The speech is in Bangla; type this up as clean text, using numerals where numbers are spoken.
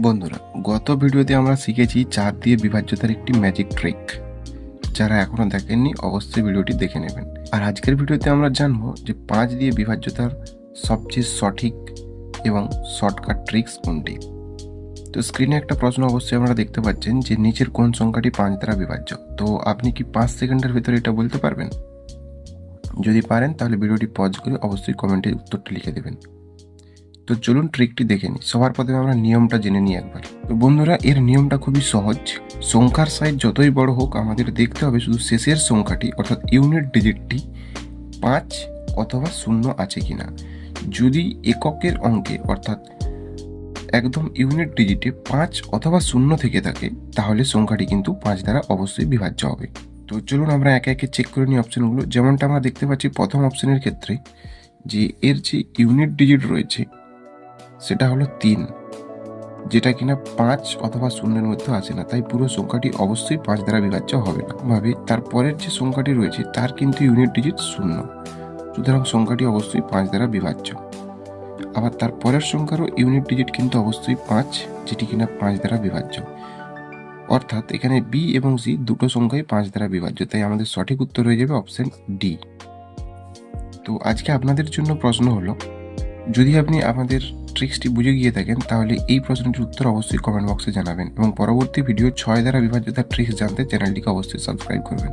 বন্ধুরা, গত ভিডিওতে আমরা শিখেছি 4 দিয়ে বিভাজ্যতার একটি ম্যাজিক ট্রিক। যারা এখনো দেখেননি অবশ্যই ভিডিওটি দেখে নেবেন। আর আজকের ভিডিওতে আমরা জানবো যে 5 দিয়ে বিভাজ্যতার সবচেয়ে সঠিক এবং শর্টকাট ট্রিক্স কোনটি। তো স্ক্রিনে একটা প্রশ্ন অবশ্যই আপনারা দেখতে পাচ্ছেন যে নিচের কোন সংখ্যাটি 5 দ্বারা বিভাজ্য। তো আপনি কি 5 সেকেন্ডের ভিতরে এটা বলতে পারবেন? যদি পারেন তাহলে ভিডিওটি পজ করে অবশ্যই কমেন্টে উত্তরটি লিখে দেবেন। তো চলুন ট্রিকটি দেখে নিই। সবার প্রথমে আমরা নিয়মটা জেনে নিই একবার। তো বন্ধুরা, এর নিয়মটা খুবই সহজ। সংখ্যার সাইজ যতই বড় হোক আমাদের দেখতে হবে শুধু শেষের সংখ্যাটি অর্থাৎ ইউনিট ডিজিটটি 5 অথবা 0 আছে কিনা। যদি এককের অঙ্কে অর্থাৎ একদম ইউনিট ডিজিটে 5 অথবা 0 থেকে থাকে তাহলে সংখ্যাটি কিন্তু 5 দ্বারা অবশ্যই বিভাজ্য হবে। তো চলুন আমরা একে একে চেক করে নিই অপশনগুলো। যেমনটা আমরা দেখতে পাচ্ছি প্রথম অপশনের ক্ষেত্রে যে এর যে ইউনিট ডিজিট রয়েছে সেটা হলো 3, যেটা কিনা 5 অথবা 0-এর মধ্যে আসে না, তাই পুরো সংখ্যাটি অবশ্যই 5 দ্বারা বিভাজ্য হবে না। ভাবে তারপরের যে সংখ্যাটি রয়েছে তার কিন্তু ইউনিট ডিজিট 0, সুতরাং সংখ্যাটি অবশ্যই 5 দ্বারা বিভাজ্য। আবার তার পরের সংখ্যারও ইউনিট ডিজিট কিন্তু অবশ্যই 5, যেটি কিনা 5 দ্বারা বিভাজ্য। অর্থাৎ এখানে বি এবং সি দুটো সংখ্যাই 5 দ্বারা বিভাজ্য, তাই আমাদের সঠিক উত্তর হয়ে যাবে অপশন ডি। তো আজকে আপনাদের জন্য প্রশ্ন হলো, যদি আপনি আমাদের ট্রিক্সটি বুঝে গিয়ে থাকেন তাহলে এই প্রশ্নটির উত্তর অবশ্যই কমেন্ট বক্সে জানাবেন এবং পরবর্তী ভিডিও 6 দ্বারা বিভাজ্যতার ট্রিক্স জানতে চ্যানেলটিকে অবশ্যই সাবস্ক্রাইব করবেন।